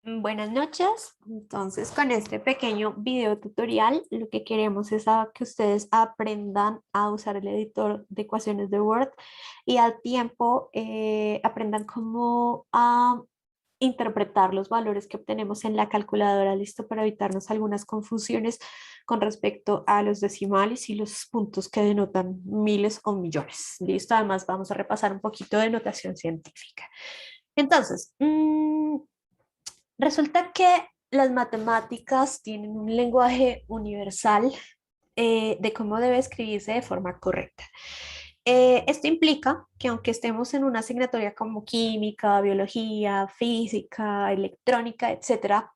Buenas noches. Entonces, con este pequeño video tutorial, lo que queremos es que ustedes aprendan a usar el editor de ecuaciones de Word y al tiempo aprendan cómo a interpretar los valores que obtenemos en la calculadora, listo, para evitarnos algunas confusiones con respecto a los decimales y los puntos que denotan miles o millones, listo. Además, vamos a repasar un poquito de notación científica. Entonces, resulta que las matemáticas tienen un lenguaje universal de cómo debe escribirse de forma correcta. Esto implica que aunque estemos en una asignatura como química, biología, física, electrónica, etcétera,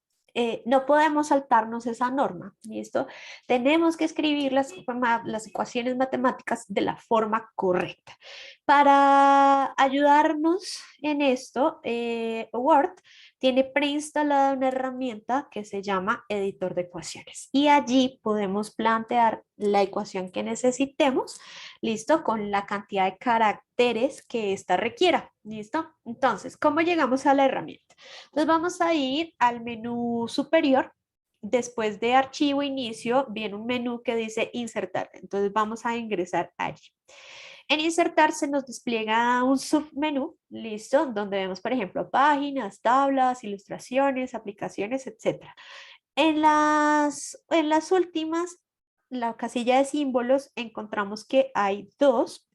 no podemos saltarnos esa norma, ¿listo? Tenemos que escribir las ecuaciones matemáticas de la forma correcta. Para ayudarnos en esto, Word tiene preinstalada una herramienta que se llama editor de ecuaciones y allí podemos plantear la ecuación que necesitemos, listo, con la cantidad de caracteres que ésta requiera, listo. Entonces, ¿cómo llegamos a la herramienta? Entonces vamos a ir al menú superior. Después de archivo inicio viene un menú que dice insertar, entonces vamos a ingresar allí. En insertar se nos despliega un submenú, listo, donde vemos, por ejemplo, páginas, tablas, ilustraciones, aplicaciones, etcétera. En las últimas, la casilla de símbolos, encontramos que hay dos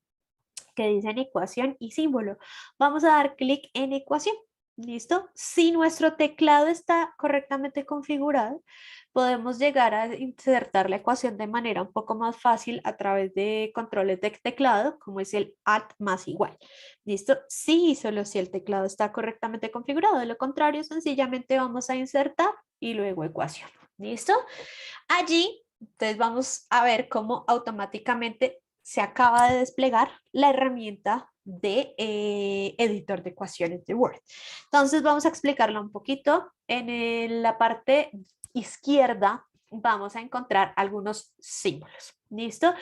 que dicen ecuación y símbolo. Vamos a dar clic en ecuación. ¿Listo? Si nuestro teclado está correctamente configurado, podemos llegar a insertar la ecuación de manera un poco más fácil a través de controles de teclado, como es el Alt más igual. ¿Listo? Sí y solo si el teclado está correctamente configurado. De lo contrario, sencillamente vamos a insertar y luego ecuación. ¿Listo? Allí, entonces vamos a ver cómo automáticamente se acaba de desplegar la herramienta de editor de ecuaciones de Word. Entonces vamos a explicarla un poquito. La parte izquierda vamos a encontrar algunos símbolos. ¿Listo?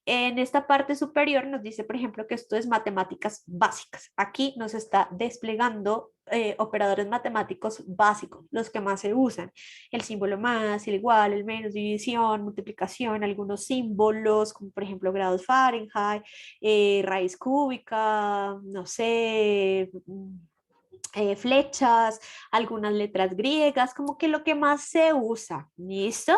En esta parte superior nos dice, por ejemplo, que esto es matemáticas básicas. Aquí nos está desplegando operadores matemáticos básicos, los que más se usan. El símbolo más, el igual, el menos, división, multiplicación, algunos símbolos, como por ejemplo grados Fahrenheit, raíz cúbica, no sé, flechas, algunas letras griegas, como que lo que más se usa, ¿listo?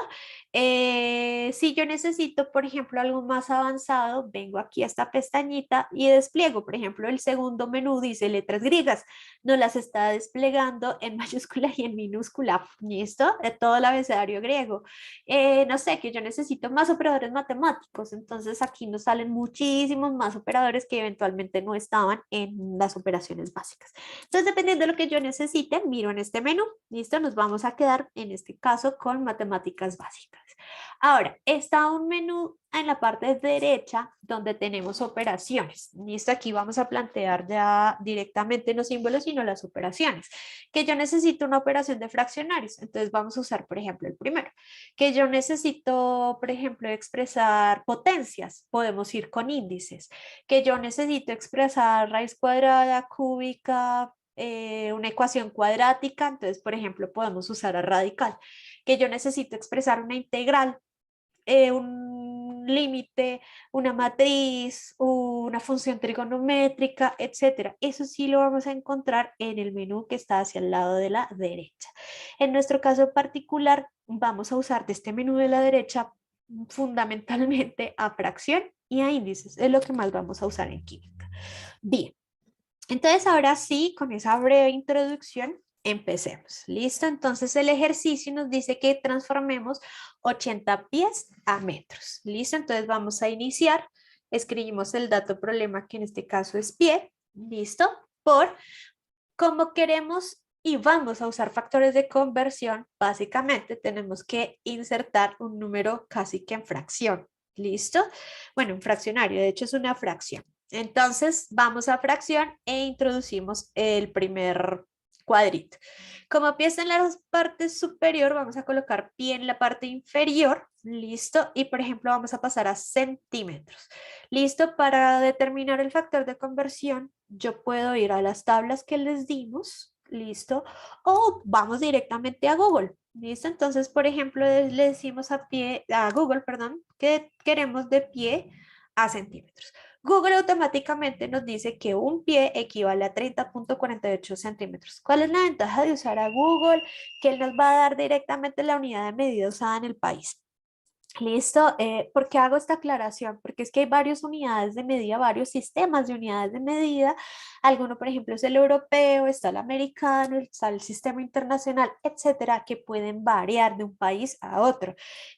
Si yo necesito, por ejemplo, algo más avanzado, vengo aquí a esta pestañita y despliego, por ejemplo, el segundo menú dice letras griegas, no las está desplegando en mayúscula y en minúscula, ¿listo? De todo el abecedario griego. No sé, que yo necesito más operadores matemáticos, entonces aquí nos salen muchísimos más operadores que eventualmente no estaban en las operaciones básicas. Entonces, dependiendo de lo que yo necesite, miro en este menú. Listo, nos vamos a quedar en este caso con matemáticas básicas. Ahora, está un menú en la parte derecha donde tenemos operaciones. Listo, aquí vamos a plantear ya directamente no símbolos, sino las operaciones. Que yo necesito una operación de fraccionarios. Entonces, vamos a usar, por ejemplo, el primero. Que yo necesito, por ejemplo, expresar potencias. Podemos ir con índices. Que yo necesito expresar raíz cuadrada, cúbica, una ecuación cuadrática, entonces, por ejemplo, podemos usar a radical, que yo necesito expresar una integral, un límite, una matriz, una función trigonométrica, etcétera. Eso sí lo vamos a encontrar en el menú que está hacia el lado de la derecha. En nuestro caso particular, vamos a usar de este menú de la derecha fundamentalmente a fracción y a índices. Es lo que más vamos a usar en química. Bien. Entonces, ahora sí, con esa breve introducción, empecemos. ¿Listo? Entonces, el ejercicio nos dice que transformemos 80 pies a metros. ¿Listo? Entonces, vamos a iniciar. Escribimos el dato problema, que en este caso es pie. ¿Listo? Por como queremos y vamos a usar factores de conversión, básicamente tenemos que insertar un número casi que en fracción. ¿Listo? Bueno, un fraccionario, de hecho es una fracción. Entonces vamos a fracción e introducimos el primer cuadrito. Como pie está en la parte superior, vamos a colocar pie en la parte inferior. Listo. Y por ejemplo, vamos a pasar a centímetros. Listo. Para determinar el factor de conversión, yo puedo ir a las tablas que les dimos. ¿listo? O vamos directamente a Google, ¿listo? Entonces, por ejemplo, le decimos a Google, perdón, que queremos de pie a centímetros. Google automáticamente nos dice que un pie equivale a 30,48 centímetros. ¿Cuál es la ventaja de usar a Google? Que él nos va a dar directamente la unidad de medida usada en el país. Listo, ¿por qué hago esta aclaración? Porque es que hay varias unidades de medida, varios sistemas de unidades de medida. Alguno, por ejemplo, es el europeo, está el americano, está el sistema internacional, etcétera, que pueden variar de un país a otro.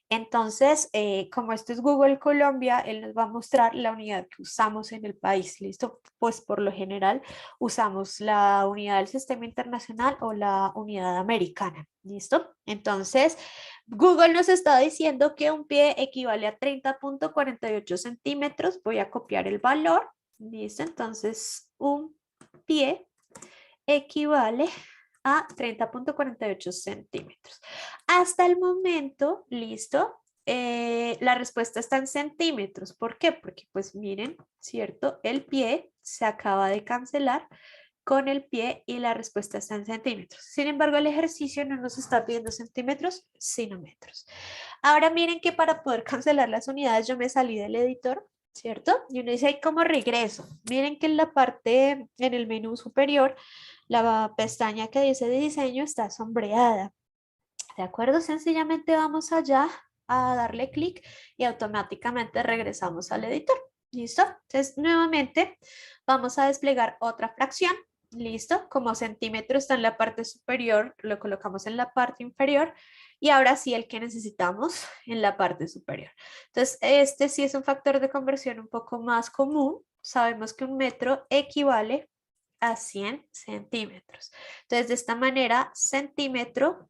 Entonces, como esto es Google Colombia, él nos va a mostrar la unidad que usamos en el país. ¿Listo? Pues por lo general usamos la unidad del sistema internacional o la unidad americana. ¿Listo? Entonces, Google nos está diciendo que un pie equivale a 30,48 centímetros. Voy a copiar el valor. ¿Listo? Entonces, un pie equivale a 30,48 centímetros. Hasta el momento, listo, la respuesta está en centímetros. ¿Por qué? Porque pues miren, ¿cierto? El pie se acaba de cancelar con el pie y la respuesta está en centímetros. Sin embargo, el ejercicio no nos está pidiendo centímetros, sino metros. Ahora miren que para poder cancelar las unidades yo me salí del editor, ¿cierto? Y uno dice, ¿cómo regreso? Miren que en la parte, en el menú superior, la pestaña que dice de diseño está sombreada. ¿De acuerdo? Sencillamente vamos allá a darle clic y automáticamente regresamos al editor. ¿Listo? Entonces, nuevamente vamos a desplegar otra fracción. ¿Listo? Como centímetro está en la parte superior, lo colocamos en la parte inferior y ahora sí el que necesitamos en la parte superior. Entonces, este sí es un factor de conversión un poco más común. Sabemos que un metro equivale a 100 centímetros. Entonces, de esta manera, centímetro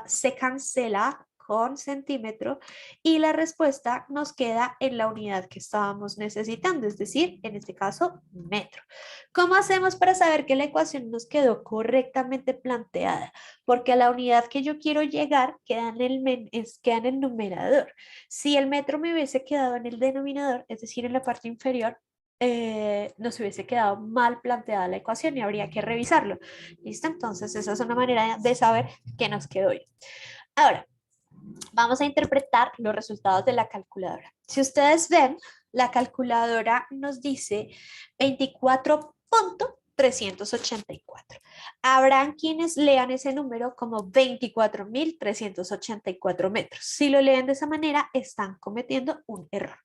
se cancela con centímetro y la respuesta nos queda en la unidad que estábamos necesitando, es decir, en este caso, metro. ¿Cómo hacemos para saber que la ecuación nos quedó correctamente planteada? Porque a la unidad que yo quiero llegar queda en el numerador. Si el metro me hubiese quedado en el denominador, es decir, en la parte inferior, nos hubiese quedado mal planteada la ecuación y habría que revisarlo. ¿Listo? Entonces, esa es una manera de saber qué nos quedó bien. Ahora, vamos a interpretar los resultados de la calculadora. Si ustedes ven, la calculadora nos dice 24,384. Habrán quienes lean ese número como 24,384 metros. Si lo leen de esa manera, están cometiendo un error.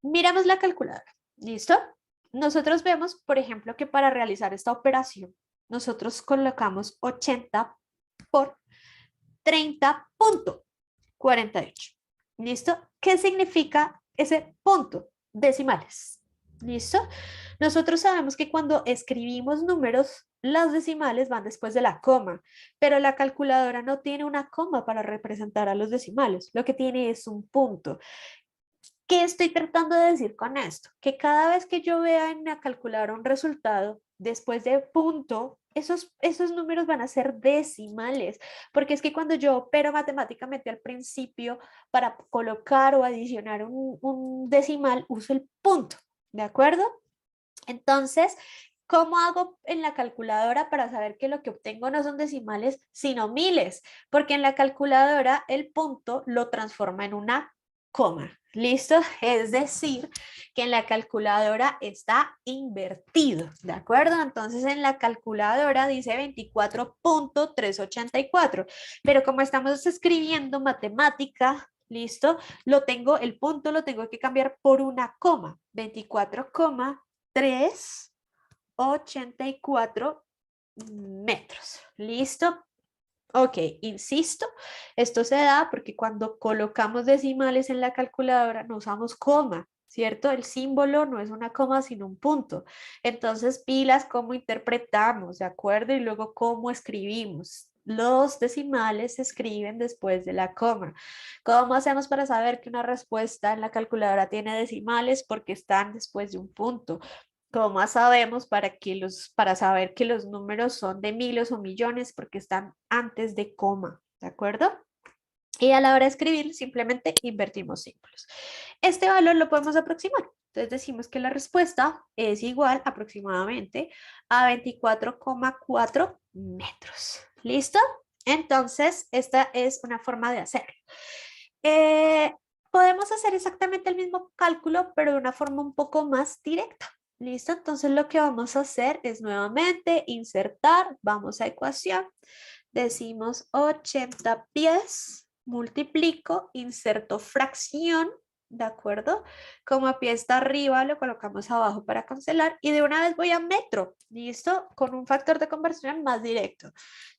Miramos la calculadora. ¿Listo? Nosotros vemos, por ejemplo, que para realizar esta operación, nosotros colocamos 80 por 30,48. ¿Listo? ¿Qué significa ese punto? Decimales. ¿Listo? Nosotros sabemos que cuando escribimos números, las decimales van después de la coma, pero la calculadora no tiene una coma para representar a los decimales, lo que tiene es un punto. ¿Qué estoy tratando de decir con esto? Que cada vez que yo vea en la calculadora un resultado, después de punto, esos números van a ser decimales, porque es que cuando yo opero matemáticamente al principio para colocar o adicionar un decimal, uso el punto, ¿de acuerdo? Entonces, ¿cómo hago en la calculadora para saber que lo que obtengo no son decimales, sino miles? Porque en la calculadora el punto lo transforma en una coma. ¿Listo? Es decir, que en la calculadora está invertido, ¿de acuerdo? Entonces en la calculadora dice 24,384, pero como estamos escribiendo matemática, ¿listo? El punto lo tengo que cambiar por una coma, 24,384 metros. ¿Listo? Ok, insisto, esto se da porque cuando colocamos decimales en la calculadora no usamos coma, ¿cierto? El símbolo no es una coma, sino un punto. Entonces, pilas, cómo interpretamos, ¿de acuerdo? Y luego cómo escribimos. Los decimales se escriben después de la coma. ¿Cómo hacemos para saber que una respuesta en la calculadora tiene decimales? Porque están después de un punto. ¿Cómo sabemos para saber que los números son de miles o millones? Porque están antes de coma, ¿de acuerdo? Y a la hora de escribir, simplemente invertimos símbolos. Este valor lo podemos aproximar. Entonces decimos que la respuesta es igual aproximadamente a 24,4 metros. ¿Listo? Entonces, esta es una forma de hacerlo. Eh, Podemos hacer exactamente el mismo cálculo, pero de una forma un poco más directa. ¿Listo? Entonces lo que vamos a hacer es nuevamente insertar, vamos a ecuación, decimos 80 pies, multiplico, inserto fracción, ¿de acuerdo? Como a pie está arriba, lo colocamos abajo para cancelar y de una vez voy a metro, ¿listo? Con un factor de conversión más directo.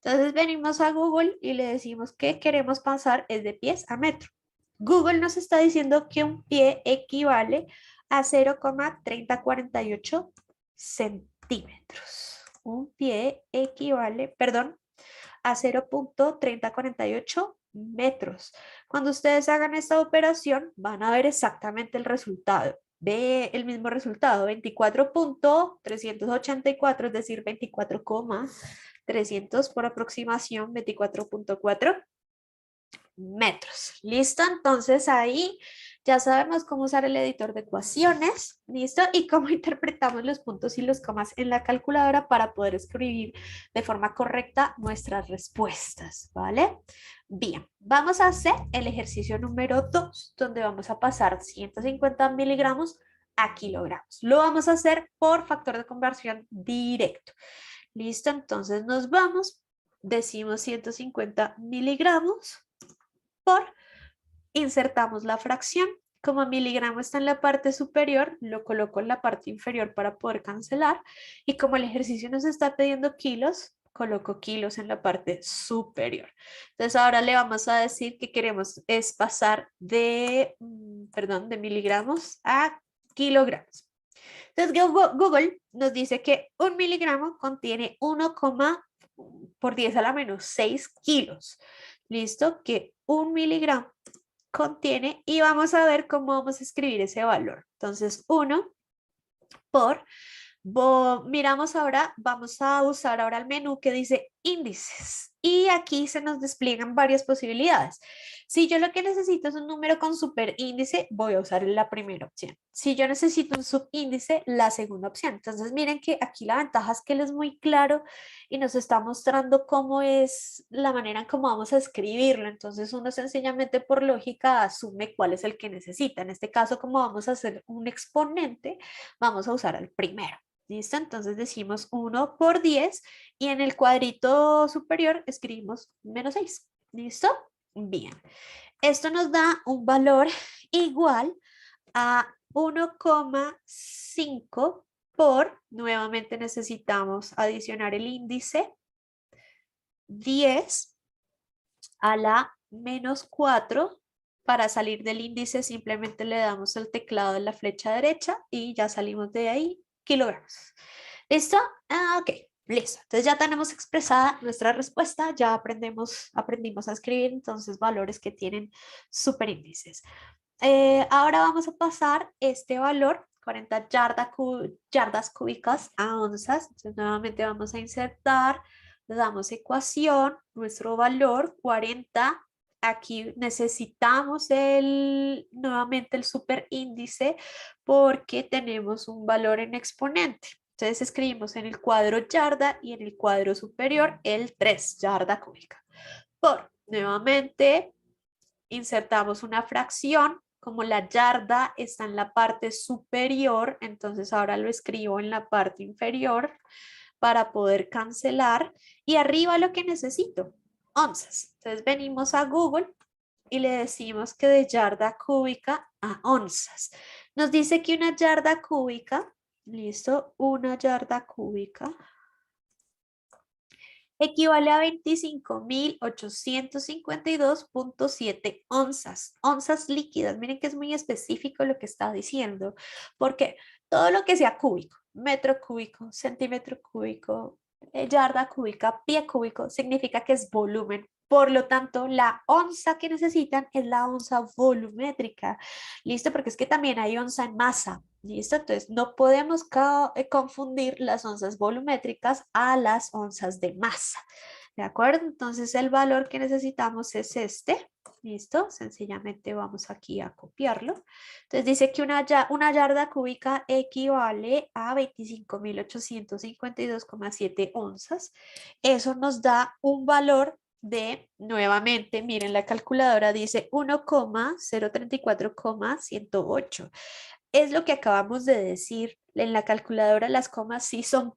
Entonces venimos a Google y le decimos que queremos pasar es de pies a metro. Google nos está diciendo que un pie equivale a 0,3048 centímetros. Un pie equivale, perdón, a 0,3048 metros. Cuando ustedes hagan esta operación, van a ver exactamente el resultado. Ve el mismo resultado, 24,384, es decir, 24,300 por aproximación, 24,4 metros. ¿Listo? Entonces ahí ya sabemos cómo usar el editor de ecuaciones, ¿listo? Y cómo interpretamos los puntos y los comas en la calculadora para poder escribir de forma correcta nuestras respuestas, ¿vale? Bien, vamos a hacer el ejercicio número 2, donde vamos a pasar 150 miligramos a kilogramos. Lo vamos a hacer por factor de conversión directo. ¿Listo? Entonces nos vamos, decimos 150 miligramos por, insertamos la fracción, como miligramo está en la parte superior, lo coloco en la parte inferior para poder cancelar y como el ejercicio nos está pidiendo kilos, coloco kilos en la parte superior. Entonces ahora le vamos a decir que queremos es pasar de, perdón, de miligramos a kilogramos. Entonces Google nos dice que un miligramo contiene 1, por 10 a la menos 6 kilos. ¿Listo? Que un miligramo contiene y vamos a ver cómo vamos a escribir ese valor. Entonces, 1 por, miramos ahora, vamos a usar ahora el menú que dice índices y aquí se nos despliegan varias posibilidades. Si yo lo que necesito es un número con superíndice, voy a usar la primera opción. Si yo necesito un subíndice, la segunda opción. Entonces miren que aquí la ventaja es que él es muy claro y nos está mostrando cómo es la manera en cómo vamos a escribirlo. Entonces uno sencillamente por lógica asume cuál es el que necesita. En este caso, como vamos a hacer un exponente, vamos a usar el primero. ¿Listo? Entonces decimos 1 por 10 y en el cuadrito superior escribimos menos 6. ¿Listo? Bien. Esto nos da un valor igual a 1,5 por, nuevamente necesitamos adicionar el índice, 10 a la menos 4. Para salir del índice simplemente le damos el teclado de la flecha derecha y ya salimos de ahí, kilogramos. ¿Listo? Ok, listo. Entonces ya tenemos expresada nuestra respuesta, ya aprendimos a escribir entonces valores que tienen superíndices. Ahora vamos a pasar este valor, 40 yardas cúbicas a onzas. Entonces nuevamente vamos a insertar, le damos ecuación, nuestro valor 40. Aquí necesitamos nuevamente el superíndice porque tenemos un valor en exponente. Entonces escribimos en el cuadro yarda y en el cuadro superior el 3 yarda cúbica. Por, nuevamente, insertamos una fracción, como la yarda está en la parte superior, entonces ahora lo escribo en la parte inferior para poder cancelar y arriba lo que necesito, onzas. Entonces venimos a Google y le decimos que de yarda cúbica a onzas. Nos dice que una yarda cúbica, listo, una yarda cúbica equivale a 25.852,7 onzas, onzas líquidas. Miren que es muy específico lo que está diciendo, porque todo lo que sea cúbico, metro cúbico, centímetro cúbico, yarda cúbica, pie cúbico, significa que es volumen. Por lo tanto, la onza que necesitan es la onza volumétrica. ¿Listo? Porque es que también hay onza en masa. ¿Listo? Entonces, no podemos confundir las onzas volumétricas a las onzas de masa. ¿De acuerdo? Entonces, el valor que necesitamos es este. ¿Listo? Sencillamente vamos aquí a copiarlo. Entonces dice que una yarda cúbica equivale a 25.852,7 onzas. Eso nos da un valor de, nuevamente, miren la calculadora, dice 1,034,108. Es lo que acabamos de decir. En la calculadora las comas sí son,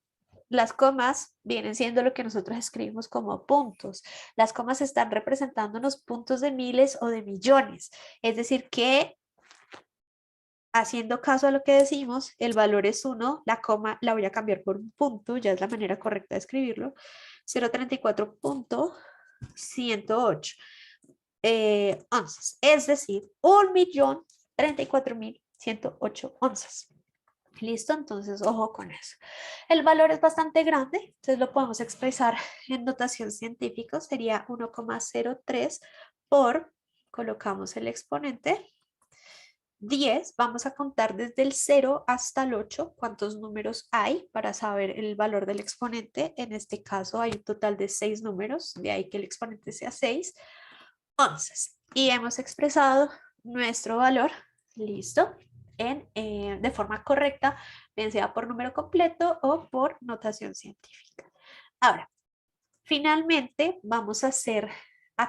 las comas vienen siendo lo que nosotros escribimos como puntos. Las comas están representándonos puntos de miles o de millones. Es decir, que haciendo caso a lo que decimos, el valor es 1, la coma la voy a cambiar por un punto, ya es la manera correcta de escribirlo. 0,34.108 onzas, es decir, 1.034.108 onzas. ¿Listo? Entonces, ojo con eso. El valor es bastante grande, entonces lo podemos expresar en notación científica, sería 1,03 por, colocamos el exponente, 10, vamos a contar desde el 0 hasta el 8 cuántos números hay para saber el valor del exponente. En este caso hay un total de 6 números, de ahí que el exponente sea 6 onzas. Y hemos expresado nuestro valor, listo, de forma correcta, bien sea por número completo o por notación científica. Ahora, finalmente vamos a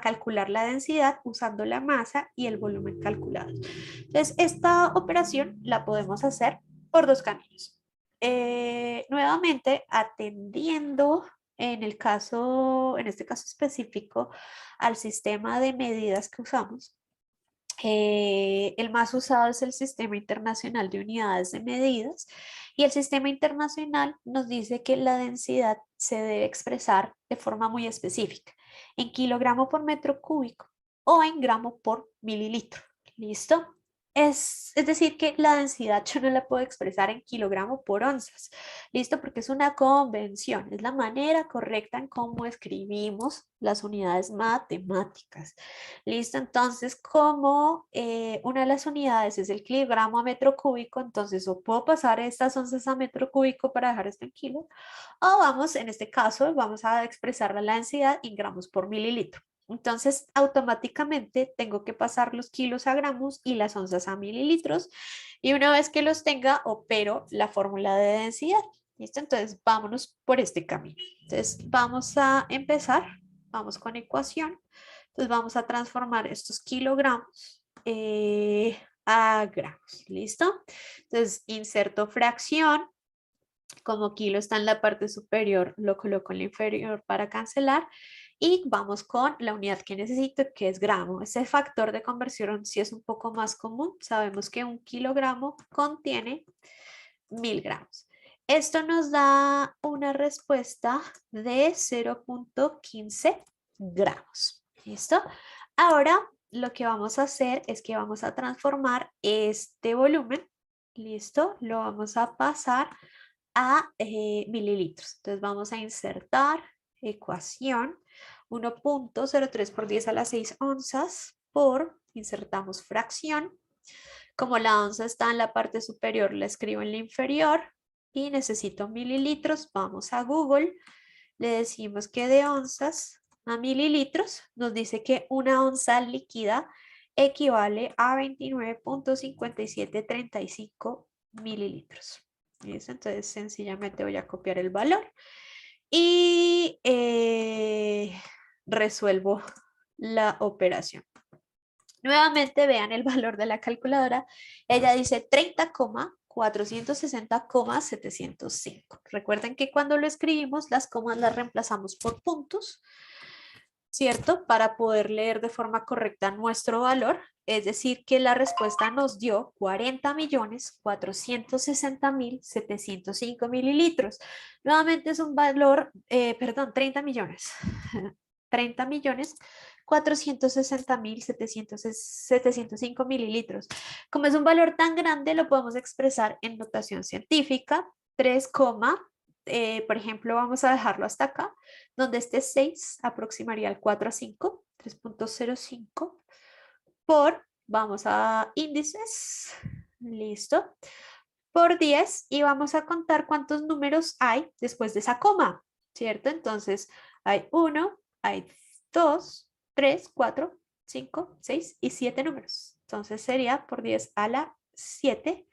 calcular la densidad usando la masa y el volumen calculado. Entonces, esta operación la podemos hacer por dos caminos. Nuevamente, atendiendo en este caso específico, al sistema de medidas que usamos. El más usado es el Sistema Internacional de Unidades de Medidas y el Sistema Internacional nos dice que la densidad se debe expresar de forma muy específica, en kilogramo por metro cúbico o en gramo por mililitro. ¿Listo? Es decir, que la densidad yo no la puedo expresar en kilogramo por onzas. ¿Listo? Porque es una convención, es la manera correcta en cómo escribimos las unidades matemáticas. ¿Listo? Entonces, como una de las unidades es el kilogramo a metro cúbico, entonces o puedo pasar estas onzas a metro cúbico para dejar esto en kilo, o vamos, en este caso, vamos a expresar la densidad en gramos por mililitro. Entonces, automáticamente tengo que pasar los kilos a gramos y las onzas a mililitros. Y una vez que los tenga, opero la fórmula de densidad. ¿Listo? Entonces, vámonos por este camino. Entonces, vamos a empezar. Vamos con ecuación. Entonces, vamos a transformar estos kilogramos a gramos. ¿Listo? Entonces, inserto fracción. Como kilo está en la parte superior, lo coloco en la inferior para cancelar. Y vamos con la unidad que necesito, que es gramo. Ese factor de conversión sí es un poco más común. Sabemos que un kilogramo contiene 1000 gramos. Esto nos da una respuesta de 0,15 gramos. ¿Listo? Ahora lo que vamos a hacer es que vamos a transformar este volumen. ¿Listo? Lo vamos a pasar a mililitros. Entonces vamos a insertar ecuación 1,03 por 10 a la 6 onzas por, insertamos fracción. Como la onza está en la parte superior, la escribo en la inferior y necesito mililitros. Vamos a Google, le decimos que de onzas a mililitros, nos dice que una onza líquida equivale a 29,5735 mililitros. ¿Listo? Entonces sencillamente voy a copiar el valor y resuelvo la operación. Nuevamente vean el valor de la calculadora. Ella dice 30,460,705. Recuerden que cuando lo escribimos las comas las reemplazamos por puntos, ¿cierto? Para poder leer de forma correcta nuestro valor. Es decir, que la respuesta nos dio 40.460.705 mililitros. Nuevamente es un valor, perdón, 30 millones. 30.460.705 mililitros. Como es un valor tan grande, lo podemos expresar en notación científica. 3, por ejemplo, vamos a dejarlo hasta acá, donde este 6 aproximaría al 4 a 5, 3,05 por, vamos a índices, listo, por 10 y vamos a contar cuántos números hay después de esa coma, ¿cierto? Entonces hay 1, hay 2, 3, 4, 5, 6 y 7 números. Entonces sería por 10 a la 7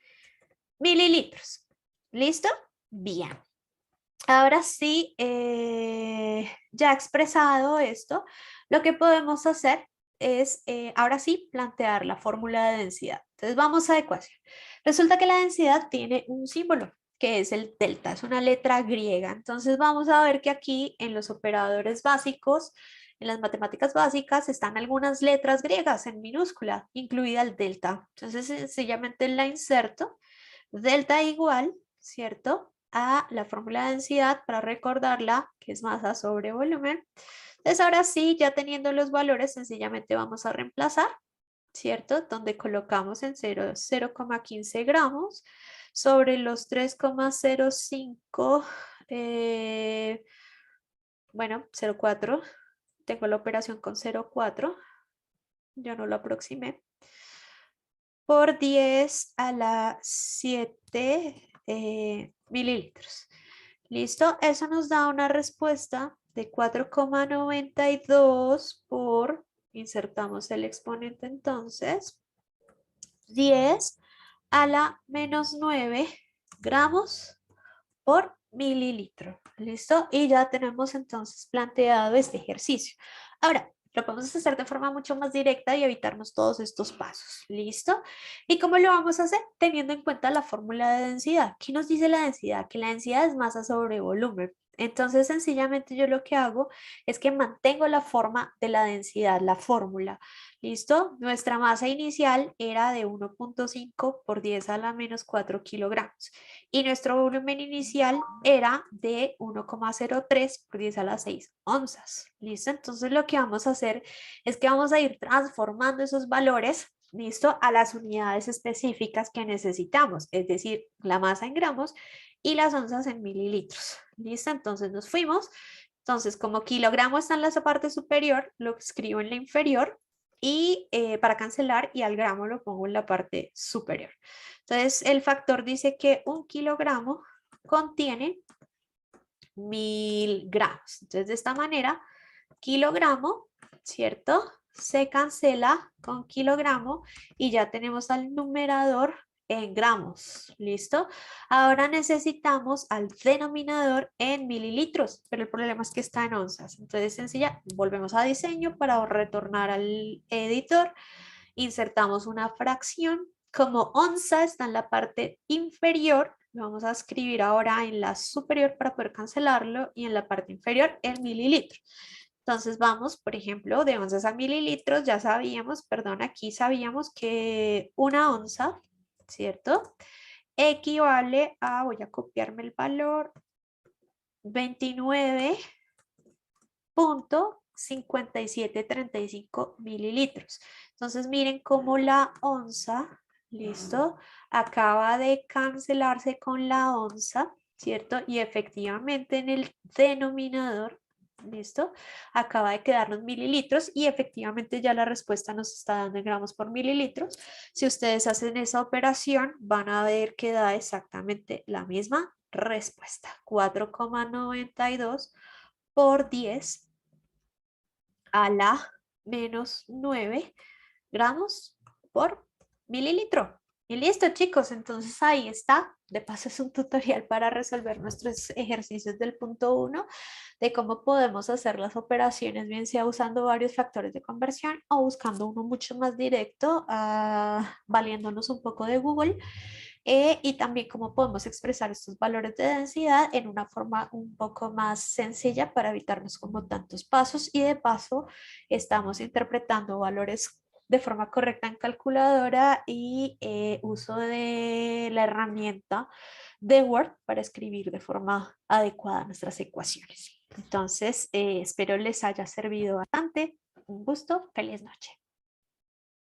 mililitros. ¿Listo? Bien. Ahora sí, ya expresado esto, lo que podemos hacer es, ahora sí, plantear la fórmula de densidad. Entonces vamos a ecuación. Resulta que la densidad tiene un símbolo, que es el delta, es una letra griega. Entonces vamos a ver que aquí en los operadores básicos, en las matemáticas básicas, están algunas letras griegas en minúscula, incluida el delta. Entonces sencillamente la inserto, delta igual, ¿cierto? A la fórmula de densidad para recordarla, que es masa sobre volumen. Entonces ahora sí, ya teniendo los valores, sencillamente vamos a reemplazar, ¿cierto? Donde colocamos en 0,15 gramos sobre los 3,05, bueno, 0,4. Tengo la operación con 0,4, yo no lo aproximé, por 10 a la 7 mililitros. ¿Listo? Eso nos da una respuesta de 4,92 por, insertamos el exponente entonces, 10 a la menos 9 gramos por mililitro. ¿Listo? Y ya tenemos entonces planteado este ejercicio. Ahora, lo podemos hacer de forma mucho más directa y evitarnos todos estos pasos. ¿Listo? ¿Y cómo lo vamos a hacer? Teniendo en cuenta la fórmula de densidad. ¿Qué nos dice la densidad? Que la densidad es masa sobre volumen. Entonces, sencillamente yo lo que hago es que mantengo la forma de la densidad, la fórmula. ¿Listo? Nuestra masa inicial era de 1,5 por 10 a la menos 4 kilogramos y nuestro volumen inicial era de 1,03 por 10 a la 6 onzas. ¿Listo? Entonces lo que vamos a hacer es que vamos a ir transformando esos valores, ¿listo? A las unidades específicas que necesitamos, es decir, la masa en gramos y las onzas en mililitros. ¿Listo? Entonces nos fuimos. Entonces, como kilogramo está en la parte superior, lo escribo en la inferior y para cancelar y al gramo lo pongo en la parte superior. Entonces, el factor dice que 1 kilogramo contiene 1000 gramos. Entonces, de esta manera, kilogramo, ¿cierto? Se cancela con kilogramo y ya tenemos al numerador en gramos, ¿listo? Ahora necesitamos al denominador en mililitros, pero el problema es que está en onzas. Entonces, sencilla, volvemos a diseño para retornar al editor, insertamos una fracción. Como onza está en la parte inferior, lo vamos a escribir ahora en la superior para poder cancelarlo y en la parte inferior en mililitros. Entonces vamos, por ejemplo, de onzas a mililitros, ya sabíamos, perdón, aquí sabíamos que una onza, ¿cierto? Equivale a, voy a copiarme el valor, 29,5735 mililitros. Entonces miren cómo la onza, ¿listo? Acaba de cancelarse con la onza, ¿cierto? Y efectivamente en el denominador, ¿listo? Acaba de quedarnos mililitros y efectivamente ya la respuesta nos está dando en gramos por mililitros. Si ustedes hacen esa operación, van a ver que da exactamente la misma respuesta, 4,92 por 10 a la menos 9 gramos por mililitro. Y listo, chicos, entonces ahí está. De paso es un tutorial para resolver nuestros ejercicios del punto 1 de cómo podemos hacer las operaciones, bien sea usando varios factores de conversión o buscando uno mucho más directo, valiéndonos un poco de Google. Y también cómo podemos expresar estos valores de densidad en una forma un poco más sencilla para evitarnos como tantos pasos y de paso estamos interpretando valores de forma correcta en calculadora y uso de la herramienta de Word para escribir de forma adecuada nuestras ecuaciones. Entonces, espero les haya servido bastante. Un gusto, feliz noche.